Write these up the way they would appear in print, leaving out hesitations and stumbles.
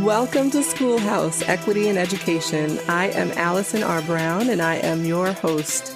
Welcome to SchoolHouse, Equity in Education. I am Allison R. Brown, and I am your host.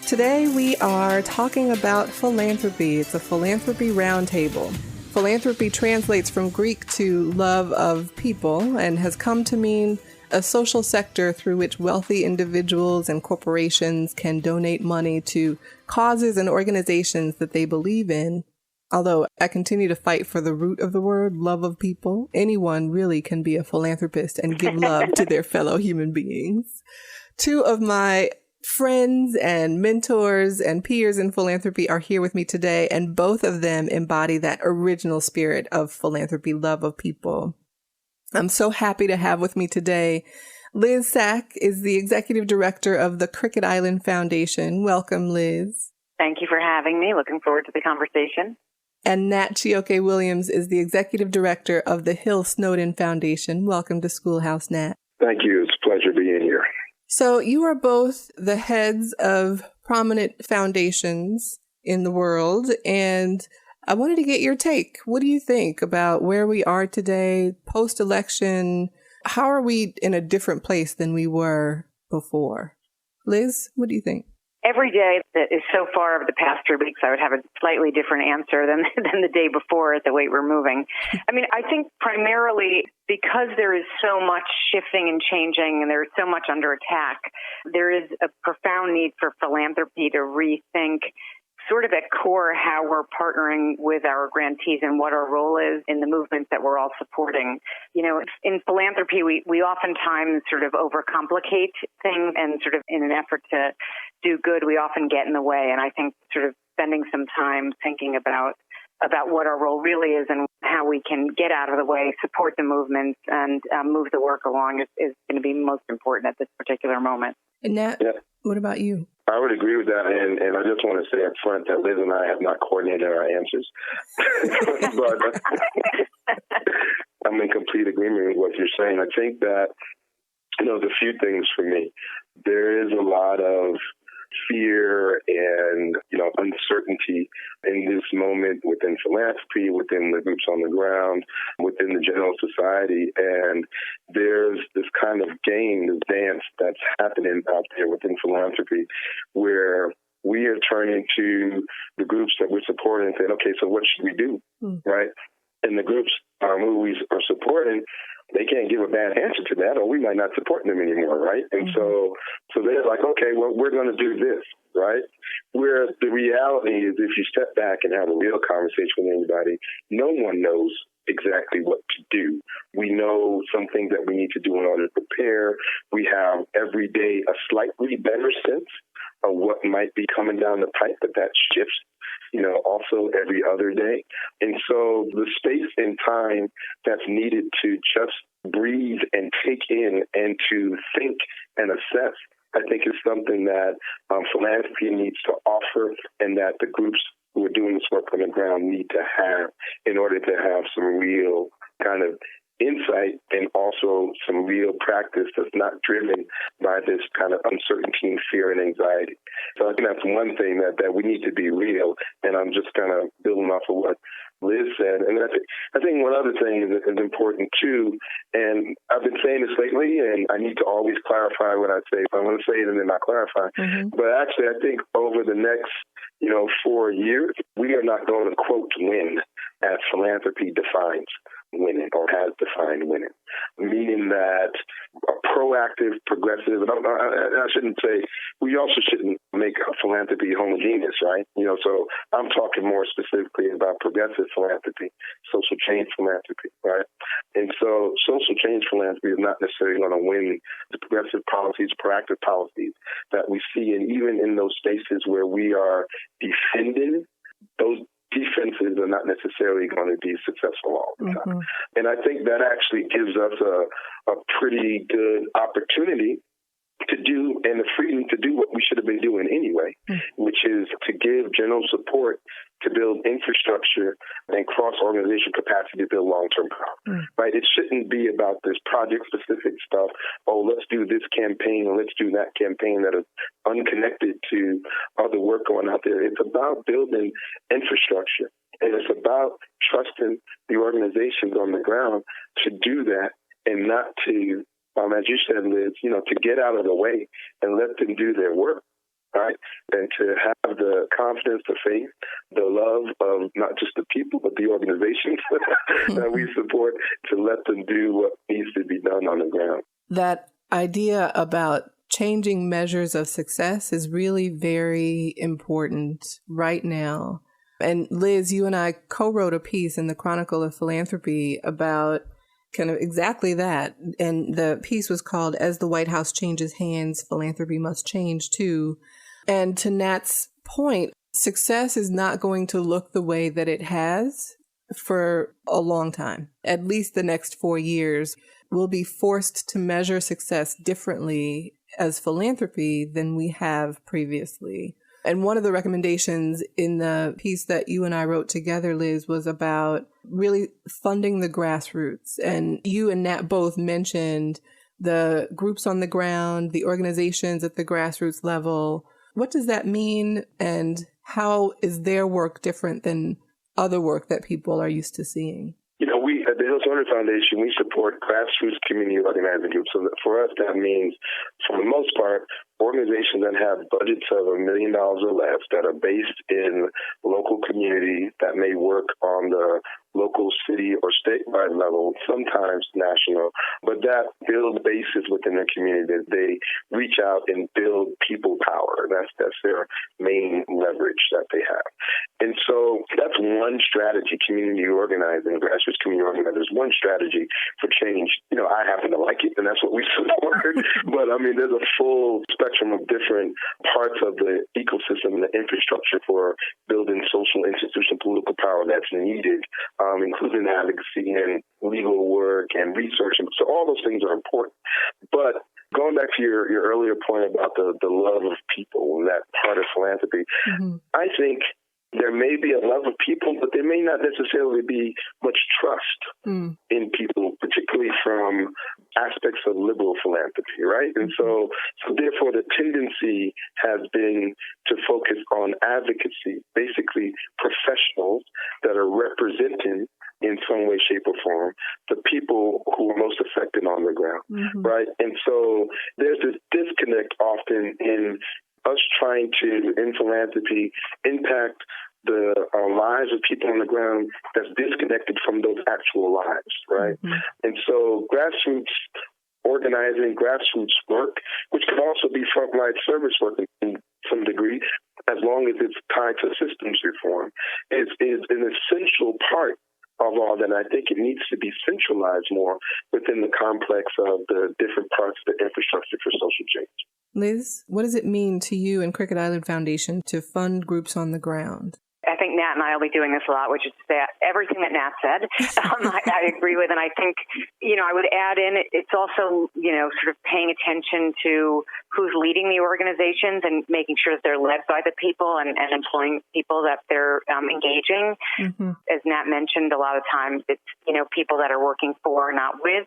Today we are talking about philanthropy. It's a Philanthropy Roundtable. Philanthropy translates from Greek to love of people and has come to mean a social sector through which wealthy individuals and corporations can donate money to causes and organizations that they believe in. Although I continue to fight for the root of the word, love of people, anyone really can be a philanthropist and give love to their fellow human beings. Two of my friends and mentors and peers in philanthropy are here with me today, and both of them embody that original spirit of philanthropy, love of people. I'm so happy to have with me today Liz Sack is the executive director of the Cricket Island Foundation. Welcome, Liz. Thank you for having me. Looking forward to the conversation. And Nat Chioke Williams is the executive director of the Hill-Snowdon Foundation. Welcome to SchoolHouse, Nat. Thank you. It's a pleasure being here. So you are both the heads of prominent foundations in the world, and I wanted to get your take. What do you think about where we are today, post-election? How are we in a different place than we were before? Liz, what do you think? Every day that is so far over the past 3 weeks, I would have a slightly different answer than the day before at the way we're moving. I mean, I think primarily because there is so much shifting and changing and there is so much under attack, there is a profound need for philanthropy to rethink sort of at core how we're partnering with our grantees and what our role is in the movements that we're all supporting. You know, in philanthropy, we oftentimes sort of overcomplicate things, and sort of in an effort to do good, we often get in the way. And I think sort of spending some time thinking about what our role really is and how we can get out of the way, support the movements, and move the work along is going to be most important at this particular moment. And Nat, What about you? I would agree with that, and I just want to say up front that Liz and I have not coordinated our answers. But I'm in complete agreement with what you're saying. I think that, there's a few things for me. There is a lot of fear and, uncertainty in this moment within philanthropy, within the groups on the ground, within the general society. And there's this kind of game, this dance that's happening out there within philanthropy where we are turning to the groups that we're supporting and saying, okay, so what should we do, right? And the groups who we are supporting, they can't give a bad answer to that, or we might not support them anymore, right? And so they're like, okay, well, we're going to do this, right? Where the reality is, if you step back and have a real conversation with anybody, no one knows exactly what to do. We know some things that we need to do in order to prepare. We have every day a slightly better sense of what might be coming down the pipe, but that shifts, also every other day. And so the space and time that's needed to just breathe and take in and to think and assess, I think is something that philanthropy needs to offer, and that the groups who are doing this work on the ground need to have in order to have some real kind of insight and also some real practice that's not driven by this kind of uncertainty and fear and anxiety. So I think that's one thing that we need to be real. And I'm just kind of building off of what Liz said. And I think one other thing is important too, and I've been saying this lately, and I need to always clarify what I say. If I want to say it and then not clarify. But actually, I think over the next 4 years, we are not going to, quote, win as philanthropy defines winning or has defined winning, meaning that a proactive, progressive, and I shouldn't say, we also shouldn't make philanthropy homogeneous, right? So I'm talking more specifically about progressive philanthropy, social change philanthropy, right? And so social change philanthropy is not necessarily going to win the progressive policies, proactive policies that we see, and even in those spaces where we are defending, those defenses are not necessarily going to be successful all the time. And I think that actually gives us a pretty good opportunity to do, and the freedom to do what we should have been doing anyway, which is to give general support to build infrastructure and cross-organization capacity to build long-term power, right? It shouldn't be about this project-specific stuff. Oh, let's do this campaign or let's do that campaign that is unconnected to other work going out there. It's about building infrastructure And it's about trusting the organizations on the ground to do that and not to, as you said, Liz, to get out of the way and let them do their work, right? And to have the confidence, the faith, the love of not just the people, but the organizations that we support to let them do what needs to be done on the ground. That idea about changing measures of success is really very important right now. And Liz, you and I co-wrote a piece in the Chronicle of Philanthropy about kind of exactly that. And the piece was called, As the White House Changes Hands, Philanthropy Must Change Too. And to Nat's point, success is not going to look the way that it has for a long time. At least the next 4 years, we'll be forced to measure success differently as philanthropy than we have previously. And one of the recommendations in the piece that you and I wrote together, Liz, was about really funding the grassroots. And you and Nat both mentioned the groups on the ground, the organizations at the grassroots level. What does that mean, and how is their work different than other work that people are used to seeing? We at the Hill-Snowdon Foundation, we support grassroots community organizing groups. So for us, that means, for the most part, organizations that have budgets of $1 million or less that are based in local communities that may work on the local, city, or statewide level, sometimes national, but that build bases within the community, that they reach out and build people power. That's their main leverage that they have. And so that's one strategy, community organizing, grassroots community organizers, one strategy for change. I happen to like it, and that's what we support. But, there's a full spectrum of different parts of the ecosystem and the infrastructure for building social institution political power that's needed, including advocacy and legal work and research. So all those things are important. But going back to your earlier point about the love of people and that part of philanthropy, I think there may be a love of people, but there may not necessarily be much trust in people, particularly from aspects of liberal philanthropy, right? And so therefore the tendency has been to focus on advocacy, basically professionals that are representing in some way, shape, or form the people who are most affected on the ground, right? And so there's this disconnect often in us trying to, in philanthropy, impact the lives of people on the ground that's disconnected from those actual lives, right? And so grassroots organizing, grassroots work, which can also be frontline service work in some degree, as long as it's tied to systems reform, is an essential part of all that. I think it needs to be centralized more within the complex of the different parts of the infrastructure for social change. Liz, what does it mean to you and Cricket Island Foundation to fund groups on the ground? I think Nat and I will be doing this a lot, which is to say everything that Nat said, I agree with. And I think, I would add in, it's also, sort of paying attention to who's leading the organizations and making sure that they're led by the people and employing people that they're engaging. As Nat mentioned, a lot of times it's, people that are working for, not with.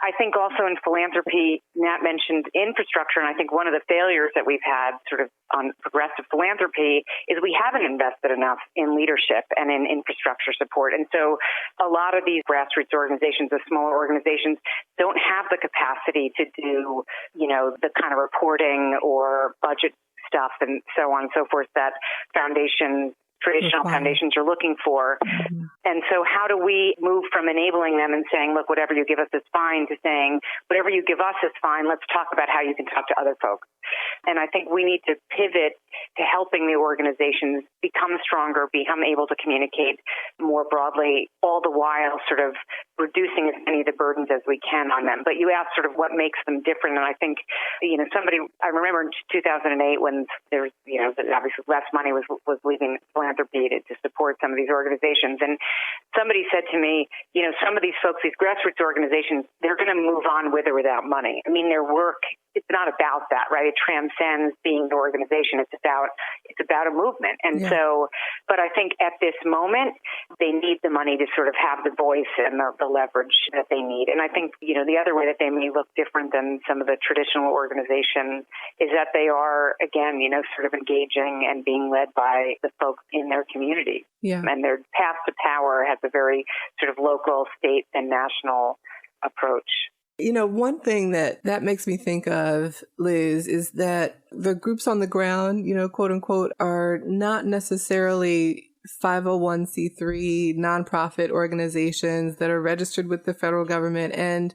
I think also in philanthropy, Nat mentioned infrastructure, and I think one of the failures that we've had sort of on progressive philanthropy is we haven't invested enough in leadership and in infrastructure support. And so a lot of these grassroots organizations, the smaller organizations, don't have the capacity to do, the kind of reporting or budget stuff and so on and so forth that traditional foundations are looking for. And so how do we move from enabling them and saying, look, whatever you give us is fine, to saying, whatever you give us is fine, let's talk about how you can talk to other folks. And I think we need to pivot to helping the organizations become stronger, become able to communicate more broadly, all the while sort of reducing as many of the burdens as we can on them. But you asked sort of what makes them different. And I think, I remember in 2008 when there was, obviously less money was leaving philanthropy to support some of these organizations. And somebody said to me, some of these folks, these grassroots organizations, they're going to move on with or without money. I mean, their work, it's not about that, right? It transcends being an organization. It's about about a movement. And so, but I think at this moment, they need the money to sort of have the voice and the leverage that they need. And I think, the other way that they may look different than some of the traditional organizations is that they are, again, sort of engaging and being led by the folks in their community. Yeah. And their path to power has a very sort of local, state, and national approach. One thing that makes me think of, Liz, is that the groups on the ground, quote unquote, are not necessarily 501c3 nonprofit organizations that are registered with the federal government. And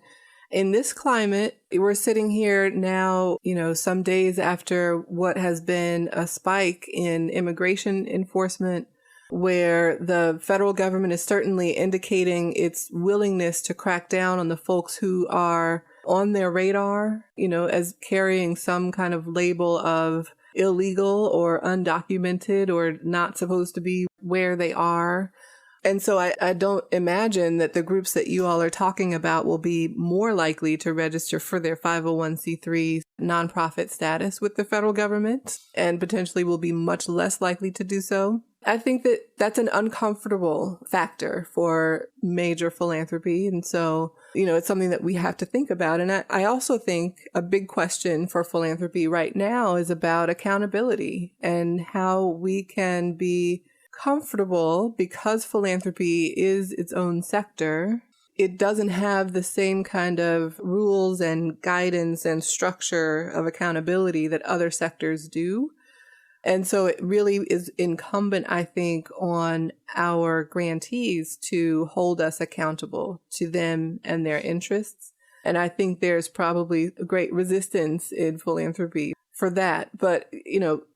in this climate, we're sitting here now, some days after what has been a spike in immigration enforcement, where the federal government is certainly indicating its willingness to crack down on the folks who are on their radar, as carrying some kind of label of illegal or undocumented or not supposed to be where they are. And so I don't imagine that the groups that you all are talking about will be more likely to register for their 501c3 nonprofit status with the federal government, and potentially will be much less likely to do so. I think that that's an uncomfortable factor for major philanthropy. And so, it's something that we have to think about. And I also think a big question for philanthropy right now is about accountability and how we can be comfortable, because philanthropy is its own sector. It doesn't have the same kind of rules and guidance and structure of accountability that other sectors do. And so it really is incumbent, I think, on our grantees to hold us accountable to them and their interests. And I think there's probably a great resistance in philanthropy for that. But,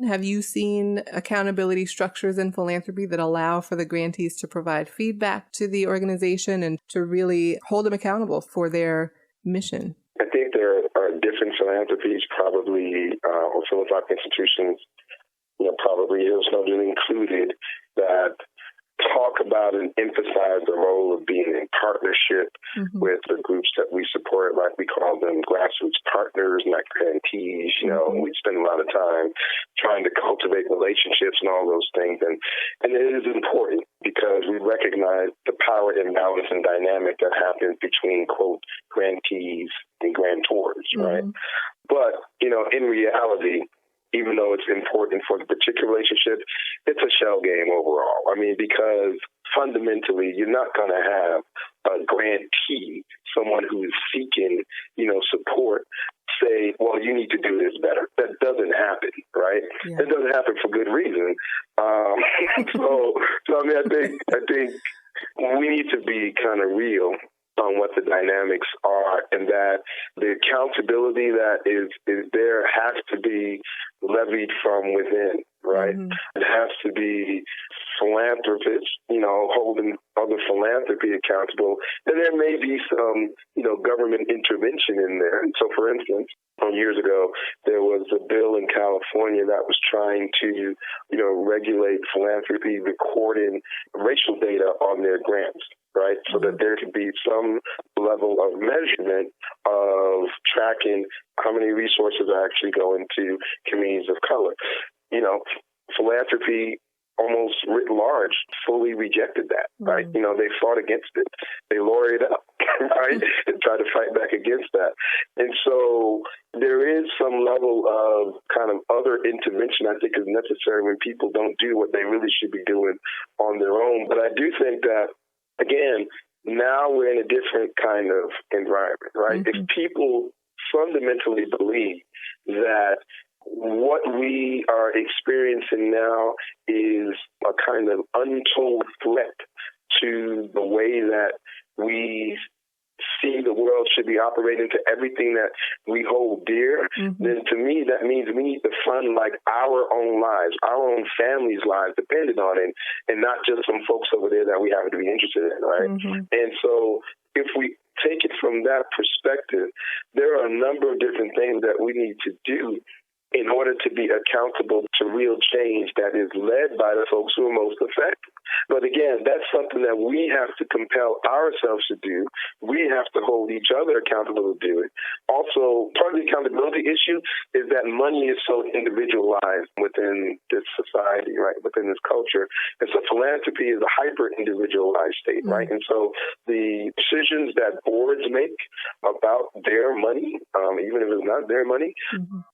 have you seen accountability structures in philanthropy that allow for the grantees to provide feedback to the organization and to really hold them accountable for their mission? I think there are different philanthropies, probably, or philanthropic institutions, probably Hill-Snowdon included, that talk about and emphasize the role of being in partnership with the groups that we support, like we call them grassroots partners, not grantees. We spend a lot of time trying to cultivate relationships and all those things. And it is important because we recognize the power imbalance and dynamic that happens between, quote, grantees and grantors, right? But, in reality, even though it's important for the particular relationship, it's a shell game overall. I mean, because fundamentally, you're not going to have a grantee, someone who is seeking, support, say, well, you need to do this better. That doesn't happen, right? Yeah. It doesn't happen for good reason. So I mean, I think we need to be kind of real on what the dynamics are, and that the accountability that is there has to be levied from within, right? It has to be philanthropists, holding other philanthropy accountable. And there may be some, government intervention in there. And so, for instance, years ago, there was a bill in California that was trying to, regulate philanthropy recording racial data on their grants, right? So that there could be some level of measurement of tracking how many resources are actually going to communities of color. Philanthropy almost writ large fully rejected that, right? They fought against it. They lawyered up, right? And tried to fight back against that. And so there is some level of kind of other intervention I think is necessary when people don't do what they really should be doing on their own. But I do think that, again, now we're in a different kind of environment, right? If people fundamentally believe that what we are experiencing now is a kind of untold threat to the way that we see the world should be operating, to everything that we hold dear, then to me that means we need to fund like our own lives, our own families' lives dependent on it, and not just some folks over there that we happen to be interested in, right? And so if we take it from that perspective, there are a number of different things that we need to do in order to be accountable to real change that is led by the folks who are most affected. But again, that's something that we have to compel ourselves to do. We have to hold each other accountable to do it. Also, part of the accountability issue is that money is so individualized within this society, right, within this culture. And so philanthropy is a hyper-individualized state, right? And so the decisions that boards make about their money, even if it's not their money,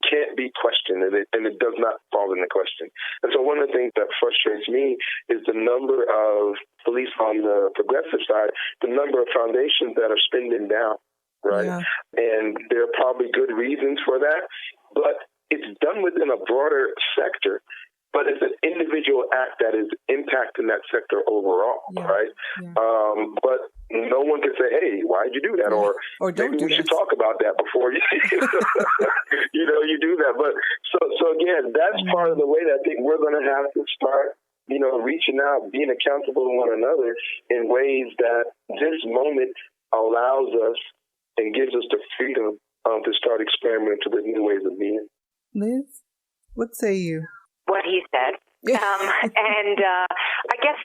can't be questioned, and it does not fall into question. And so one of the things that frustrates me is the number of, at least on the progressive side, the number of foundations that are spending down, right? Yeah. And there are probably good reasons for that, but it's done within a broader sector. But it's an individual act that is impacting that sector overall, right? Yeah. But no one can say, hey, why'd you do that? Or don't maybe do we should talk about that before you, you do that. But so again, that's part of the way that I think we're going to have to start, reaching out, being accountable to one another in ways that this moment allows us and gives us the freedom to start experimenting with new ways of being. Liz, what say you? What he said. And I guess,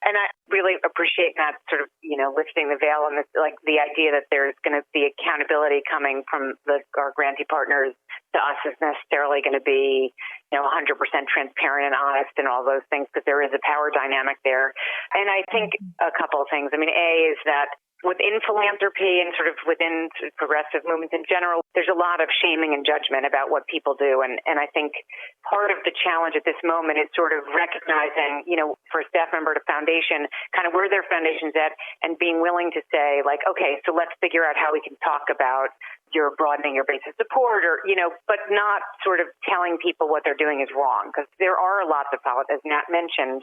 and I really appreciate that sort of, lifting the veil on this, like the idea that there's going to be accountability coming from our grantee partners to us is necessarily going to be, 100% transparent and honest and all those things, because there is a power dynamic there. And I think a couple of things. I mean, A is that within philanthropy and sort of within progressive movements in general, there's a lot of shaming and judgment about what people do. And I think part of the challenge at this moment is sort of recognizing, for a staff member at a foundation, kind of where their foundation's at, and being willing to say, like, okay, so let's figure out how we can talk about your broadening your base of support, or, but not sort of telling people what they're doing is wrong. Because there are lots of politics, as Nat mentioned,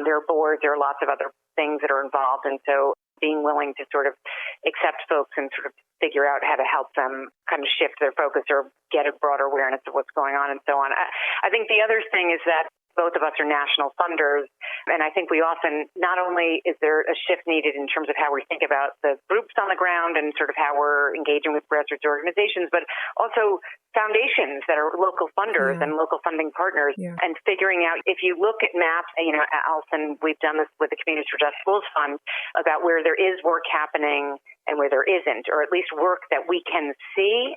there are boards, there are lots of other things that are involved. And so being willing to sort of accept folks and sort of figure out how to help them kind of shift their focus or get a broader awareness of what's going on and so on. I think the other thing is that both of us are national funders, and I think we often, not only is there a shift needed in terms of how we think about the groups on the ground and sort of how we're engaging with grassroots organizations, but also foundations that are local funders and local funding partners, and figuring out, if you look at maps, Allison, we've done this with the Communities for Just Schools Fund, about where there is work happening and where there isn't, or at least work that we can see,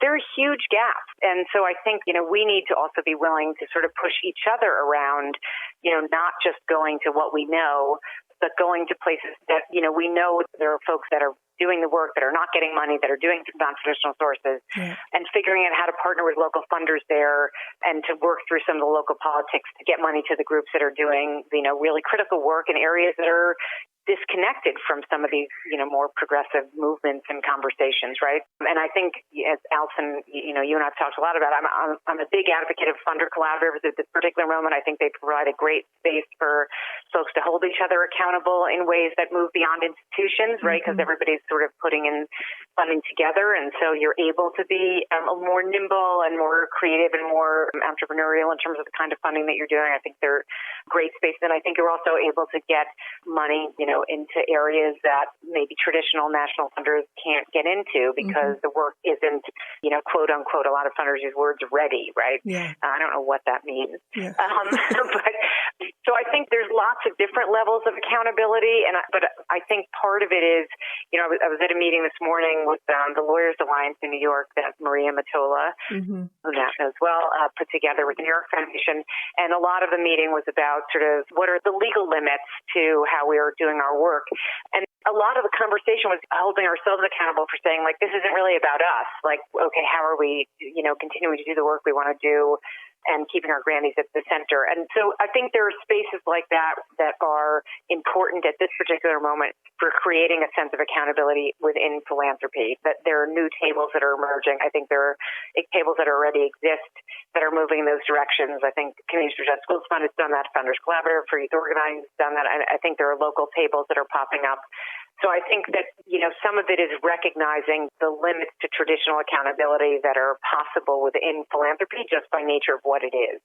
there are huge gaps. And so I think, we need to also be willing to sort of push each other around, not just going to what we know, but going to places that, we know there are folks that are doing the work, that are not getting money, that are doing non-traditional sources, and figuring out how to partner with local funders there and to work through some of the local politics to get money to the groups that are doing, really critical work in areas that are disconnected from some of these, more progressive movements and conversations, right? And I think, as Allison, you and I've talked a lot about, I'm a big advocate of funder collaborators at this particular moment. I think they provide a great space for folks to hold each other accountable in ways that move beyond institutions, right? Because everybody's sort of putting in funding together, and so you're able to be more nimble and more creative and more entrepreneurial in terms of the kind of funding that you're doing. I think they're great spaces, and I think you're also able to get money, into areas that maybe traditional national funders can't get into because the work isn't, quote unquote, a lot of funders use words ready, right? I don't know what that means. But so I think there's lots of different levels of accountability, but I think part of it is, I was at a meeting this morning with the Lawyers Alliance in New York that Maria Matola, who Nat knows well, put together with the New York Foundation, and a lot of the meeting was about sort of what are the legal limits to how we are doing our work. And a lot of the conversation was holding ourselves accountable for saying, like, this isn't really about us. Like, okay, how are we, continuing to do the work we want to do and keeping our grantees at the center? And so I think there are spaces like that that are important at this particular moment for creating a sense of accountability within philanthropy, that there are new tables that are emerging. I think there are tables that already exist that are moving in those directions. I think Communities for Just Schools Fund has done that. Funders Collaborative for Youth Organizing has done that. I think there are local tables that are popping up. So I think that, some of it is recognizing the limits to traditional accountability that are possible within philanthropy just by nature of what it is.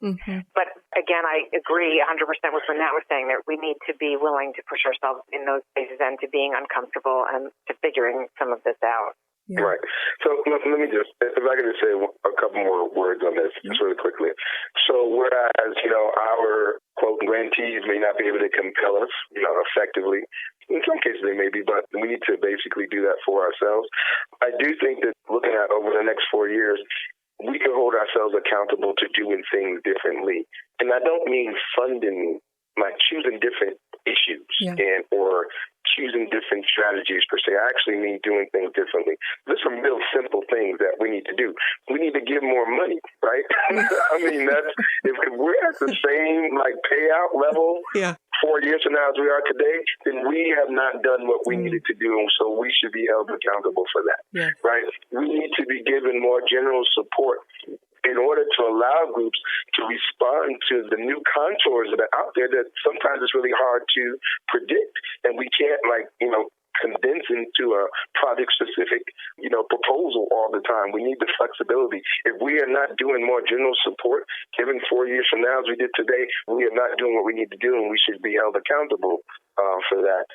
But again, I agree 100% with what Nat was saying, that we need to be willing to push ourselves in those spaces and to being uncomfortable and to figuring some of this out. Yeah. Right. So let me just, if I could just say a couple more words on this, just really quickly. So whereas, our, quote, grantees may not be able to compel us, effectively, in some cases they may be, but we need to basically do that for ourselves. I do think that looking at over the next 4 years, we can hold ourselves accountable to doing things differently. And I don't mean funding, like choosing different issues or choosing different strategies per se. I actually mean doing things differently. There's some real simple things that we need to do. We need to give more money, right? I mean, that's if we're at the same payout level 4 years from now as we are today, then we have not done what we needed to do, and so we should be held accountable for that, right? We need to be given more general support in order to allow groups to respond to the new contours that are out there that sometimes it's really hard to predict, and we can't condense into a project-specific, proposal all the time. We need the flexibility. If we are not doing more general support, given 4 years from now as we did today, we are not doing what we need to do, and we should be held accountable for that.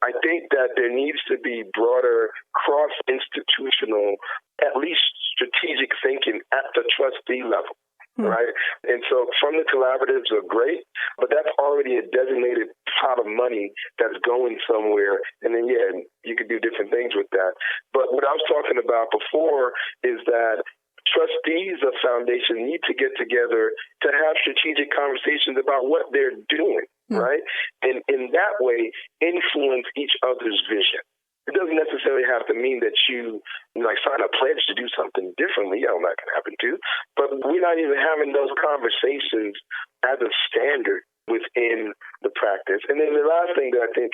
I think that there needs to be broader cross-institutional, at least strategic thinking at the trustee level. Right. And so from the collaboratives are great, but that's already a designated pot of money that's going somewhere. And then, you could do different things with that. But what I was talking about before is that trustees of foundation need to get together to have strategic conversations about what they're doing. Right. And in that way, influence each other's vision. It doesn't necessarily have to mean that you sign a pledge to do something differently. That can happen too. But we're not even having those conversations as a standard within the practice. And then the last thing that I think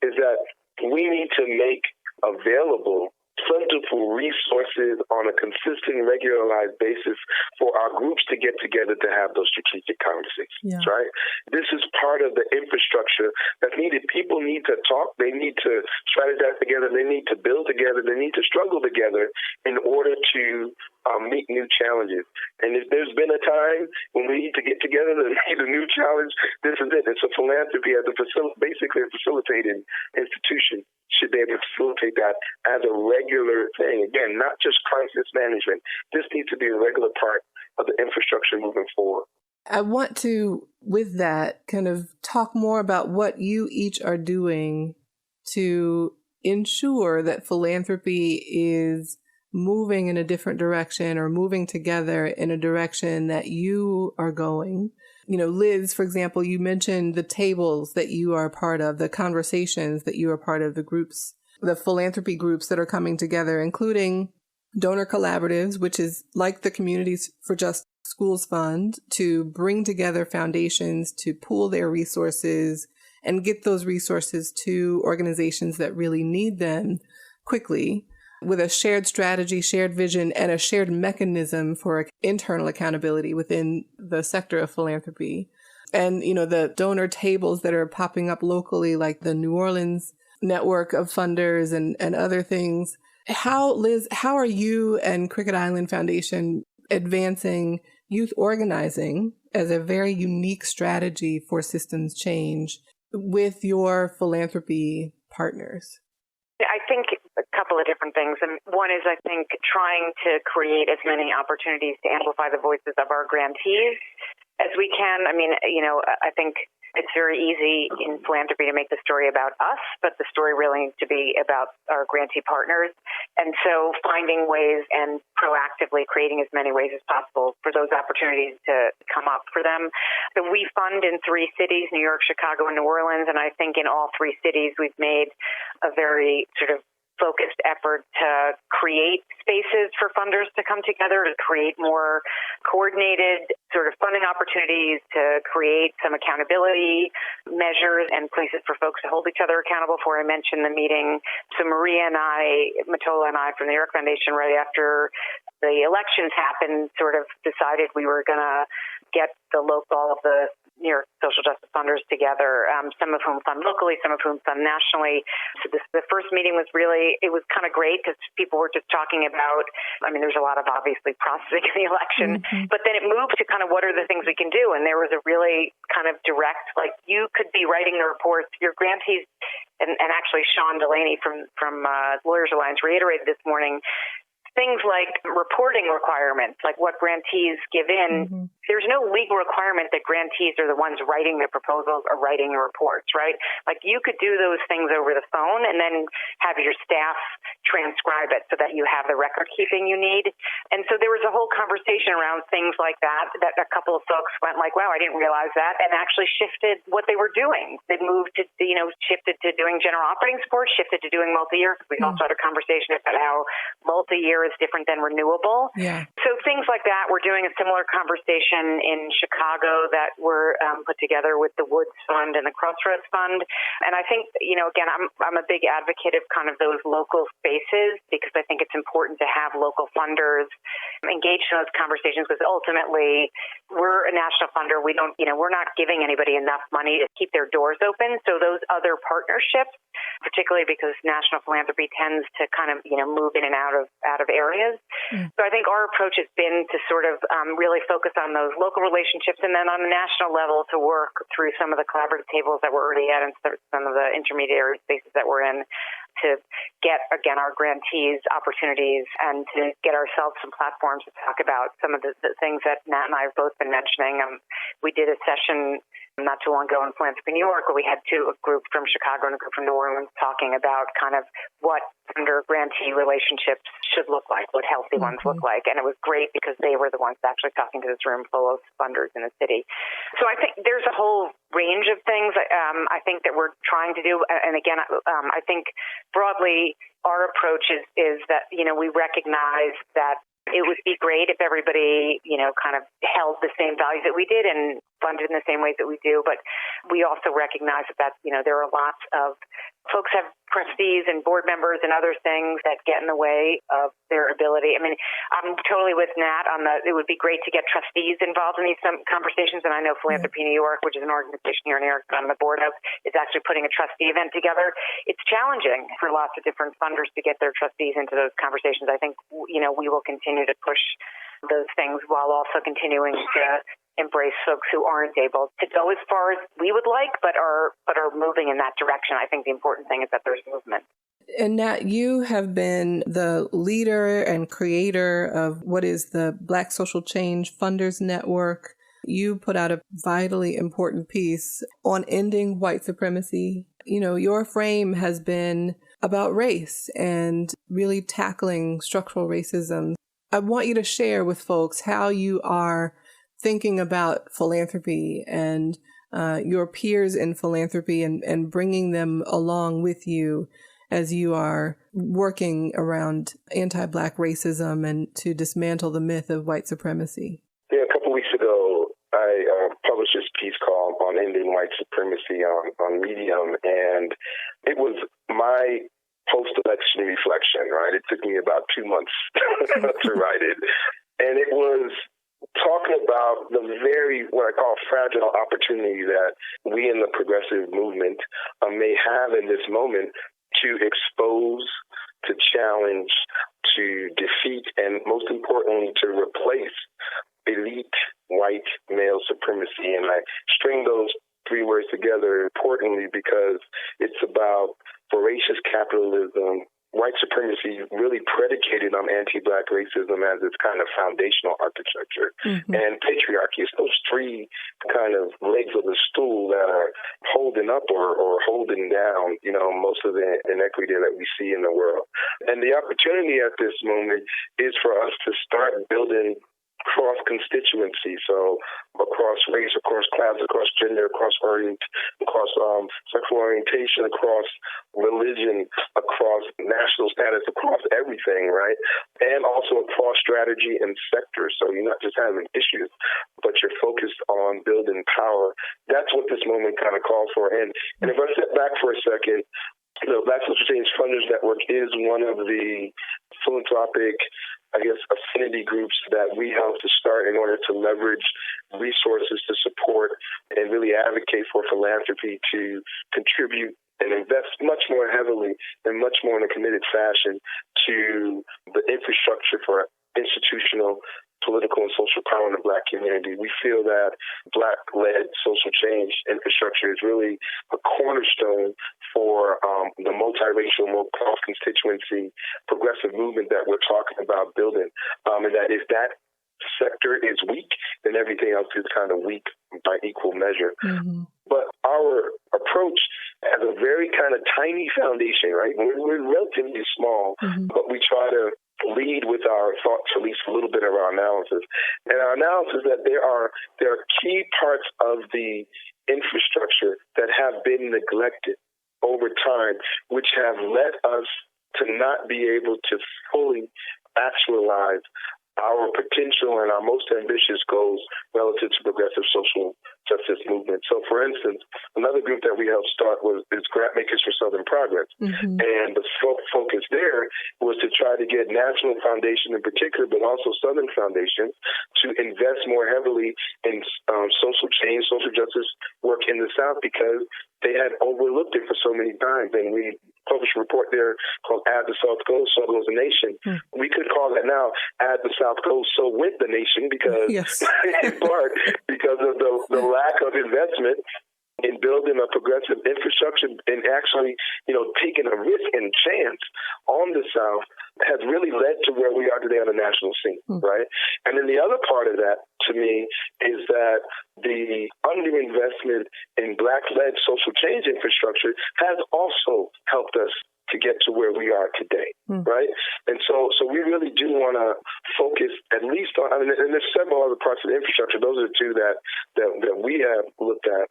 is that we need to make available plentiful resources on a consistent, regularized basis for our groups to get together to have those strategic conversations, right? This is part of the infrastructure that's needed. People need to talk. They need to strategize together. They need to build together. They need to struggle together in order to meet new challenges. And if there's been a time when we need to get together to meet a new challenge, this is it. It's a philanthropy as basically a facilitating institution should be able to facilitate that as a regular thing. Again, not just crisis management. This needs to be a regular part of the infrastructure moving forward. I want to, with that, kind of talk more about what you each are doing to ensure that philanthropy is moving in a different direction or moving together in a direction that you are going. Liz, for example, you mentioned the tables that you are part of, the conversations that you are part of, the groups, the philanthropy groups that are coming together, including donor collaboratives, which is like the Communities for Just Schools Fund, to bring together foundations to pool their resources and get those resources to organizations that really need them quickly, with a shared strategy, shared vision, and a shared mechanism for internal accountability within the sector of philanthropy. And, the donor tables that are popping up locally, like the New Orleans network of funders and other things. Liz, how are you and Cricket Island Foundation advancing youth organizing as a very unique strategy for systems change with your philanthropy partners? I think a couple of different things. And one is, I think, trying to create as many opportunities to amplify the voices of our grantees as we can. I mean, I think it's very easy in philanthropy to make the story about us, but the story really needs to be about our grantee partners. And so finding ways and proactively creating as many ways as possible for those opportunities to come up for them. So we fund in 3 cities, New York, Chicago, and New Orleans. And I think in all 3 cities, we've made a very sort of focused effort to create spaces for funders to come together, to create more coordinated sort of funding opportunities, to create some accountability measures and places for folks to hold each other accountable for. I mentioned the meeting. So Maria and Matola and I from the New York Foundation, right after the elections happened, sort of decided we were going to get all of the New York social justice funders together, some of whom fund locally, some of whom fund nationally. So the first meeting was it was kind of great because people were just talking about, there's a lot of obviously processing in the election, but then it moved to kind of what are the things we can do. And there was a really kind of direct, like you could be writing the reports, your grantees, and actually Sean Delaney from Lawyers Alliance reiterated this morning, things like reporting requirements, like what grantees give in. There's no legal requirement that grantees are the ones writing the proposals or writing the reports, right? Like you could do those things over the phone and then have your staff transcribe it so that you have the record keeping you need. And so there was a whole conversation around things like that a couple of folks went like, wow, I didn't realize that, and actually shifted what they were doing. They moved to, shifted to doing general operating support, shifted to doing multi-year, because we also had a conversation about how multi-year is different than renewable. Yeah. So things like that. We're doing a similar conversation in Chicago that were put together with the Woods Fund and the Crossroads Fund. And I think, again, I'm a big advocate of kind of those local spaces because I think it's important to have local funders engaged in those conversations because ultimately we're a national funder. We don't, we're not giving anybody enough money to keep their doors open. So those other partnerships, particularly because national philanthropy tends to kind of, move in and out of areas. So I think our approach has been to sort of really focus on those local relationships and then on the national level to work through some of the collaborative tables that we're already at and some of the intermediary spaces that we're in to get, again, our grantees opportunities and to get ourselves some platforms to talk about some of the things that Nat and I have both been mentioning. We did a session not too long ago in Philanthropy New York where we had a group from Chicago and a group from New Orleans talking about kind of what funder-grantee relationships should look like, what healthy ones look like. And it was great because they were the ones actually talking to this room full of funders in the city. So I think there's a whole range of things I think that we're trying to do. And again, I think broadly our approach is that, we recognize that it would be great if everybody, kind of held the same values that we did and funded in the same ways that we do. But we also recognize that, there are lots of folks have trustees and board members and other things that get in the way of their ability. I'm totally with Nat on it would be great to get trustees involved in these conversations. And I know Philanthropy New York, which is an organization here in New York that I'm on the board of, is actually putting a trustee event together. It's challenging for lots of different funders to get their trustees into those conversations. I think, we will continue to push those things while also continuing to embrace folks who aren't able to go as far as we would like, but are moving in that direction. I think the important thing is that there's movement. And Nat, you have been the leader and creator of what is the Black Social Change Funders Network. You put out a vitally important piece on ending white supremacy. Your frame has been about race and really tackling structural racism. I want you to share with folks how you are thinking about philanthropy and your peers in philanthropy and bringing them along with you as you are working around anti-Black racism and to dismantle the myth of white supremacy. Yeah, a couple weeks ago, I published this piece called On Ending White Supremacy on Medium, and it was my post-election reflection, right? It took me about 2 months to write it. And it was talking about the very, what I call fragile opportunity that we in the progressive movement may have in this moment to expose, to challenge, to defeat, and most importantly, to replace elite white male supremacy. And I string those three words together importantly because it's about voracious capitalism, white supremacy really predicated on anti-Black racism as its kind of foundational architecture, and patriarchy. It's those three kind of legs of the stool that are holding up or holding down, most of the inequity that we see in the world. And the opportunity at this moment is for us to start building cross-constituency, so across race, across class, across gender, across sexual orientation, across religion, across national status, across everything, right? And also across strategy and sectors. So you're not just having issues, but you're focused on building power. That's what this moment kind of calls for. And if I step back for a second, the Black Social Change Funders Network is one of the philanthropic affinity groups that we help to start in order to leverage resources to support and really advocate for philanthropy to contribute and invest much more heavily and much more in a committed fashion to the infrastructure for institutional, political, and social power in the Black community. We feel that Black-led social change infrastructure is really a cornerstone for the multiracial, cross-constituency, progressive movement that we're talking about building. And that if that sector is weak, then everything else is kind of weak by equal measure. Mm-hmm. But our approach has a very kind of tiny foundation, right? We're relatively small, mm-hmm. but we try to lead with our thoughts, at least a little bit of our analysis. And our analysis that there are key parts of the infrastructure that have been neglected over time, which have led us to not be able to fully actualize our potential and our most ambitious goals relative to progressive social justice movement. So, for instance, another group that we helped start is Grantmakers for Southern Progress. Mm-hmm. And the focus there was to try to get National Foundation in particular, but also Southern Foundation, to invest more heavily in social change, social justice work in the South, because they had overlooked it for so many times. And we published a report there called As the South Goes, So Goes the Nation. We could call that now As the South Goes, So Went the Nation, because yes. in part because of the lack of investment in building a progressive infrastructure and actually, taking a risk and chance on the South has really led to where we are today on the national scene, right? And then the other part of that, to me, is that the underinvestment in Black-led social change infrastructure has also helped us to get to where we are today, right? And so we really do want to focus at least on, and there's several other parts of the infrastructure. Those are the two that we have looked at.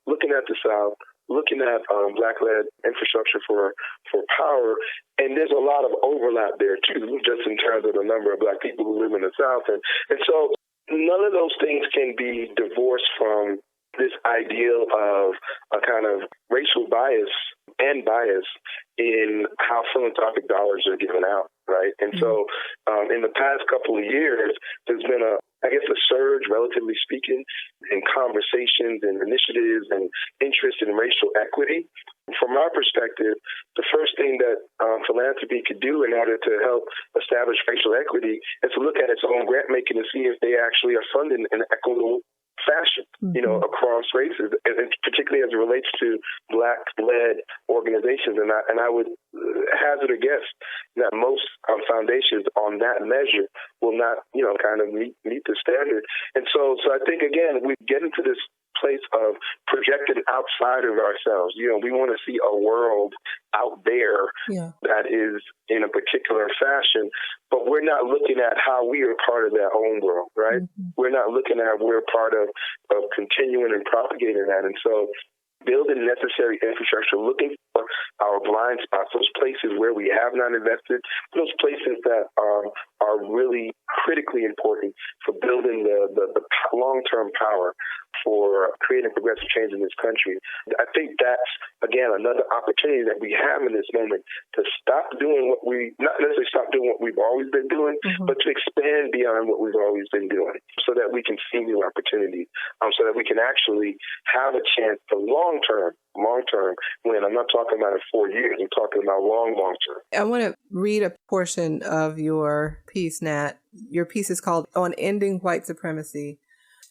Looking at the South, looking at Black-led infrastructure for power, and there's a lot of overlap there too, just in terms of the number of Black people who live in the South, and so none of those things can be divorced from this ideal of a kind of racial bias in how philanthropic dollars are given out, right? And so in the past couple of years, there's been a surge, relatively speaking, in conversations and initiatives and interest in racial equity. From our perspective, the first thing that philanthropy could do in order to help establish racial equity is to look at its own grant making and see if they actually are funded in an equitable fashion, across races, and particularly as it relates to Black-led organizations. And I would hazard a guess that most foundations on that measure will not, kind of meet the standard. And so I think, again, we get into this place of projecting outside of ourselves. We want to see a world out there that is in a particular fashion, but we're not looking at how we are part of that own world, right? We're not looking at we're part of continuing and propagating that. And so building necessary infrastructure, looking for our blind spots, those places where we have not invested, those places that are really critically important for building the long-term power for creating progressive change in this country. I think that's, again, another opportunity that we have in this moment to stop doing not necessarily stop doing what we've always been doing, but to expand beyond what we've always been doing so that we can see new opportunities, so that we can actually have a chance for long-term, when I'm not talking about in 4 years, I'm talking about long term. I want to read a portion of your piece, Nat. Your piece is called Unending White Supremacy.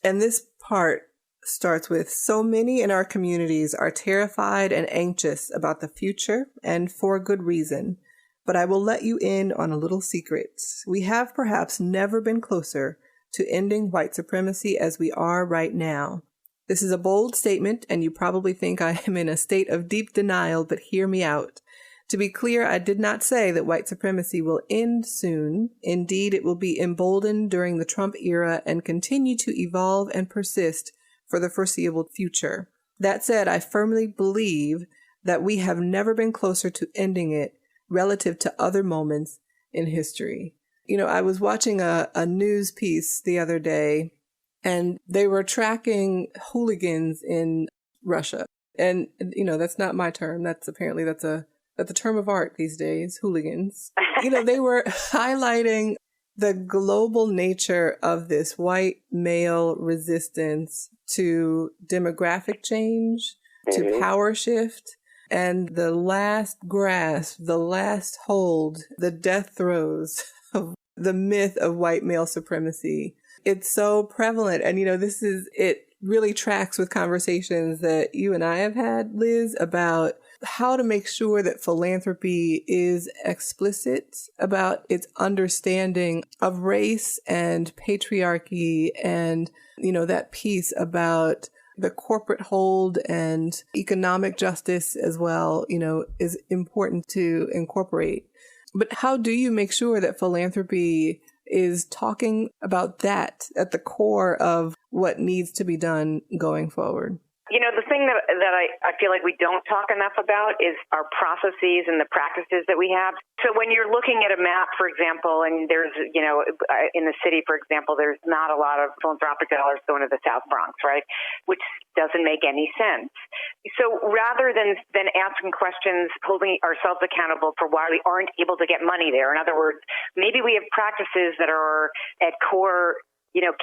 And this part starts with, so many in our communities are terrified and anxious about the future, and for good reason. But I will let you in on a little secret. We have perhaps never been closer to ending white supremacy as we are right now. This is a bold statement, and you probably think I am in a state of deep denial, but hear me out. To be clear, I did not say that white supremacy will end soon. Indeed, it will be emboldened during the Trump era and continue to evolve and persist for the foreseeable future. That said, I firmly believe that we have never been closer to ending it relative to other moments in history. I was watching a news piece the other day, and they were tracking hooligans in Russia. And, that's not my term. That's a term of art these days, hooligans. They were highlighting the global nature of this white male resistance to demographic change, to power shift, and the last grasp, the last hold, the death throes of the myth of white male supremacy. It's so prevalent. And, it really tracks with conversations that you and I have had, Liz, about how to make sure that philanthropy is explicit about its understanding of race and patriarchy and, that piece about the corporate hold and economic justice as well, is important to incorporate. But how do you make sure that philanthropy is talking about that at the core of what needs to be done going forward? The thing that I feel like we don't talk enough about is our processes and the practices that we have. So when you're looking at a map, for example, and there's, in the city, for example, there's not a lot of philanthropic dollars going to the South Bronx, right? Which doesn't make any sense. So rather than asking questions, holding ourselves accountable for why we aren't able to get money there, in other words, maybe we have practices that are at core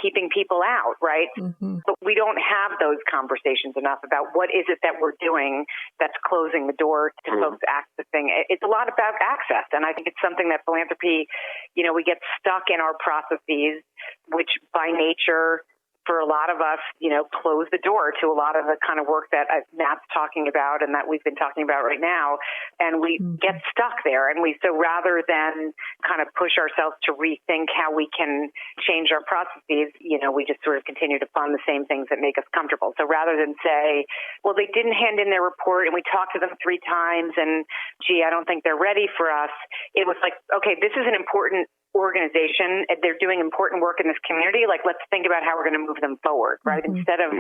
keeping people out, right? Mm-hmm. But we don't have those conversations enough about what is it that we're doing that's closing the door to folks accessing. It's a lot about access. And I think it's something that philanthropy, we get stuck in our processes, which by nature, for a lot of us, close the door to a lot of the kind of work that Nat's talking about and that we've been talking about right now. And we get stuck there. And so rather than kind of push ourselves to rethink how we can change our processes, we just sort of continue to fund the same things that make us comfortable. So rather than say, well, they didn't hand in their report and we talked to them 3 times and, I don't think they're ready for us. It was like, okay, this is an important organization. They're doing important work in this community. Like, let's think about how we're going to move them forward, right? Instead of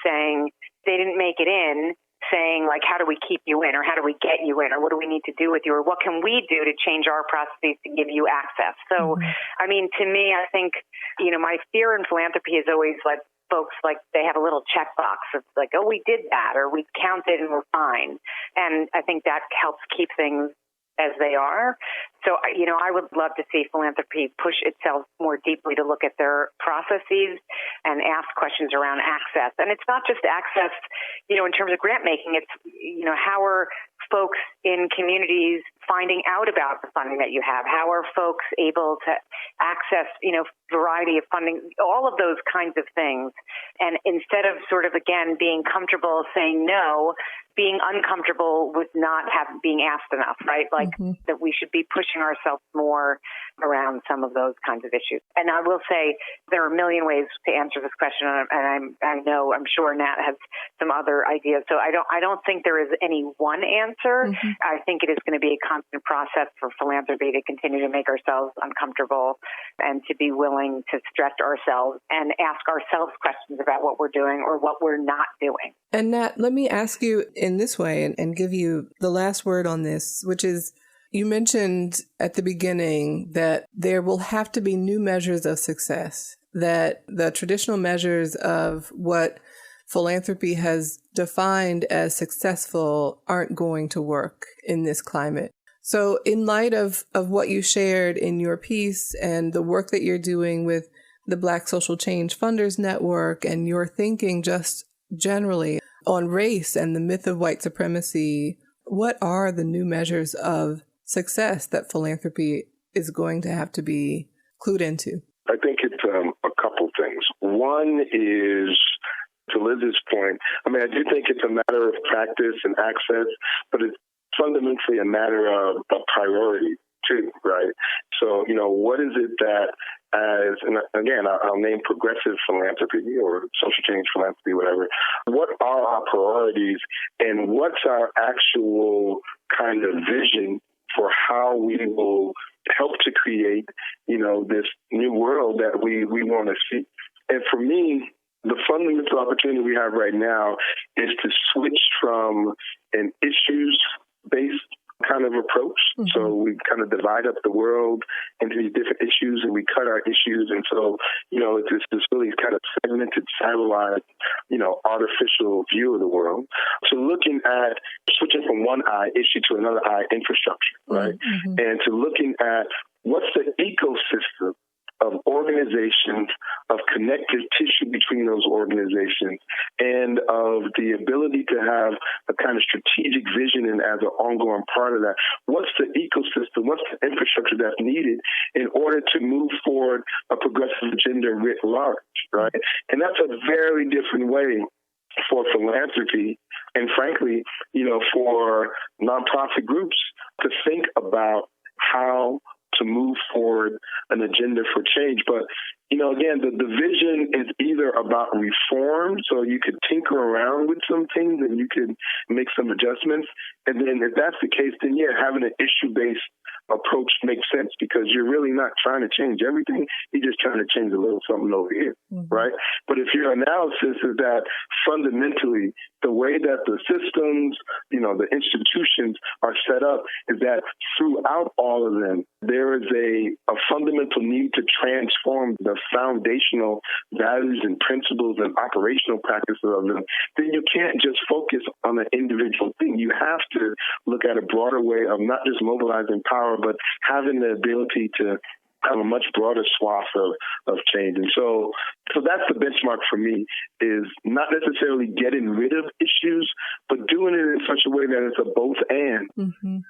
saying they didn't make it in, saying like, how do we keep you in, or how do we get you in, or what do we need to do with you, or what can we do to change our processes to give you access? So, I mean, to me, I think, my fear in philanthropy is always like folks like they have a little checkbox of like, oh, we did that, or we counted and we're fine. And I think that helps keep things as they are. So, I would love to see philanthropy push itself more deeply to look at their processes and ask questions around access. And it's not just access, in terms of grant making. It's, how are folks in communities finding out about the funding that you have? How are folks able to access, variety of funding, all of those kinds of things? And instead of sort of, again, being comfortable saying no, being uncomfortable with not being asked enough, right? Like that we should be pushing ourselves more around some of those kinds of issues. And I will say there are a million ways to answer this question, and I'm sure Nat has some other ideas. So I don't think there is any one answer. I think it is going to be a constant process for philanthropy to continue to make ourselves uncomfortable and to be willing to stretch ourselves and ask ourselves questions about what we're doing or what we're not doing. And Nat, let me ask you in this way and give you the last word on this, which is, you mentioned at the beginning that there will have to be new measures of success, that the traditional measures of what philanthropy has defined as successful aren't going to work in this climate. So in light of what you shared in your piece and the work that you're doing with the Black Social Change Funders Network and your thinking just generally on race and the myth of white supremacy, what are the new measures of success that philanthropy is going to have to be clued into? I think it's a couple things. One is, to Liz's point, I do think it's a matter of practice and access, but it's fundamentally a matter of priority too, right? So, what is it that and again, I'll name progressive philanthropy or social change philanthropy, whatever. What are our priorities and what's our actual kind of vision for how we will help to create, this new world that we want to see? And for me, the fundamental opportunity we have right now is to switch from an issues-based kind of approach. So we kind of divide up the world into these different issues and we cut our issues. And so, it's this really kind of segmented, siloized, artificial view of the world. So looking at switching from one eye issue to another eye infrastructure, right? And to looking at what's the ecosystem of organizations, of connective tissue between those organizations, and of the ability to have a kind of strategic vision and as an ongoing part of that. What's the ecosystem? What's the infrastructure that's needed in order to move forward a progressive agenda writ large, right? And that's a very different way for philanthropy and, frankly, for nonprofit groups to think about how to move forward an agenda for change. But, again, the vision is either about reform, so you could tinker around with some things and you could make some adjustments. And then if that's the case, then, having an issue-based approach makes sense because you're really not trying to change everything. You're just trying to change a little something over here, right? But if your analysis is that fundamentally the way that the systems, the institutions are set up is that throughout all of them, there is a fundamental need to transform the foundational values and principles and operational practices of them, then you can't just focus on an individual thing. You have to look at a broader way of not just mobilizing power, but having the ability to have a much broader swath of change. And so that's the benchmark for me, is not necessarily getting rid of issues, but doing it in such a way that it's a both and.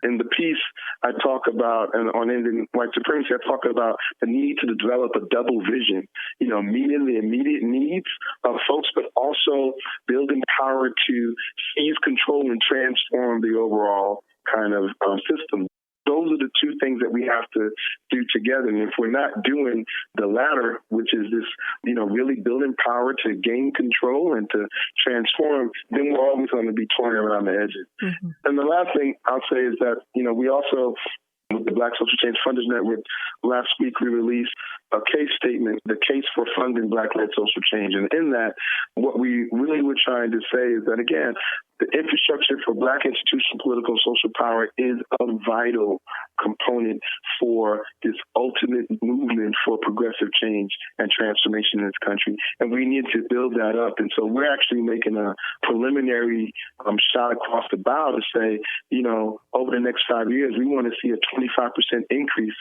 In the piece I talk about, and on Ending White Supremacy, I talk about the need to develop a double vision, meeting the immediate needs of folks, but also building power to seize control and transform the overall kind of system. Those are the two things that we have to do together. And if we're not doing the latter, which is this, really building power to gain control and to transform, then we're always going to be toying around the edges. And the last thing I'll say is that, we also, with the Black Social Change Funders Network, last week we released a case statement, the case for funding Black-led social change. And in that, what we really were trying to say is that, again, the infrastructure for Black institutional, political, and social power is a vital component for this ultimate movement for progressive change and transformation in this country. And we need to build that up. And so we're actually making a preliminary shot across the bow to say, over the next 5 years, we want to see a 25% increase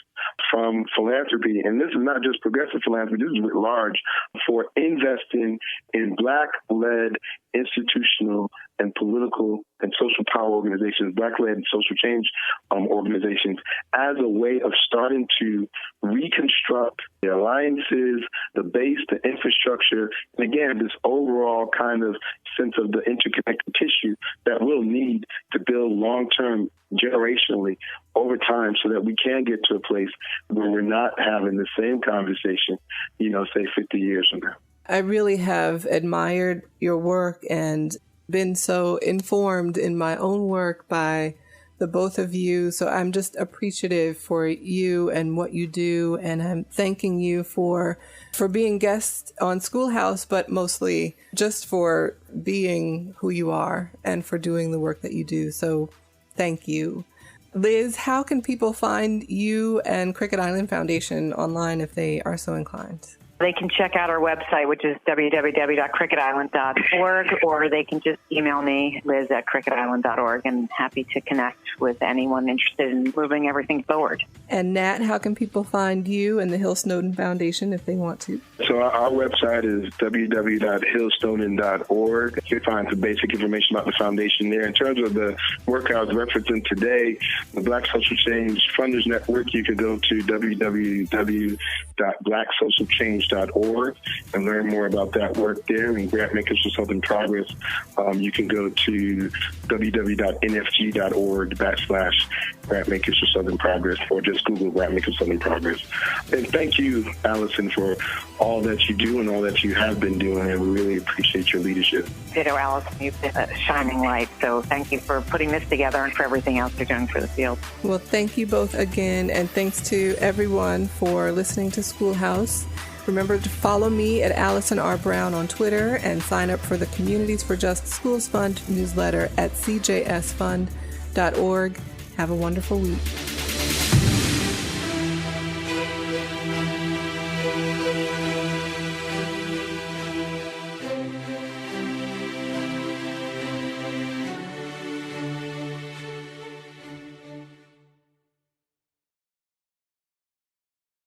from philanthropy. And this is not just progressive philanthropy, this is writ large, for investing in Black-led institutional and political and social power organizations, Black-led and social change organizations, as a way of starting to reconstruct the alliances, the base, the infrastructure, and again, this overall kind of sense of the interconnected tissue that we'll need to build long-term, generationally, over time, so that we can get to a place where we're not having the same conversation, say 50 years from now. I really have admired your work and been so informed in my own work by the both of you. So I'm just appreciative for you and what you do. And I'm thanking you for being guests on SchoolHouse, but mostly just for being who you are and for doing the work that you do. So thank you. Liz, how can people find you and Cricket Island Foundation online if they are so inclined? They can check out our website, which is www.cricketisland.org, or they can just email me, liz@cricketisland.org, and happy to connect with anyone interested in moving everything forward. And Nat, how can people find you and the Hill-Snowdon Foundation if they want to? So our website is www.hill-snowdon.org. You can find some basic information about the foundation there. In terms of the work I was referencing today, the Black Social Change Funders Network, you can go to www.blacksocialchange.org and learn more about that work there. And grant makers for Southern Progress, you can go to www.nfg.org/grant makers for Southern Progress, or just Google grant makers for Southern Progress. And thank you, Allison, for all that you do and all that you have been doing, and we really appreciate your leadership. Ditto, Allison. You've been a shining light, so thank you for putting this together and for everything else you're doing for the field. Well, thank you both again, and thanks to everyone for listening to SchoolHouse. Remember to follow me at Allison R. Brown on Twitter and sign up for the Communities for Just Schools Fund newsletter at CJSFund.org. Have a wonderful week.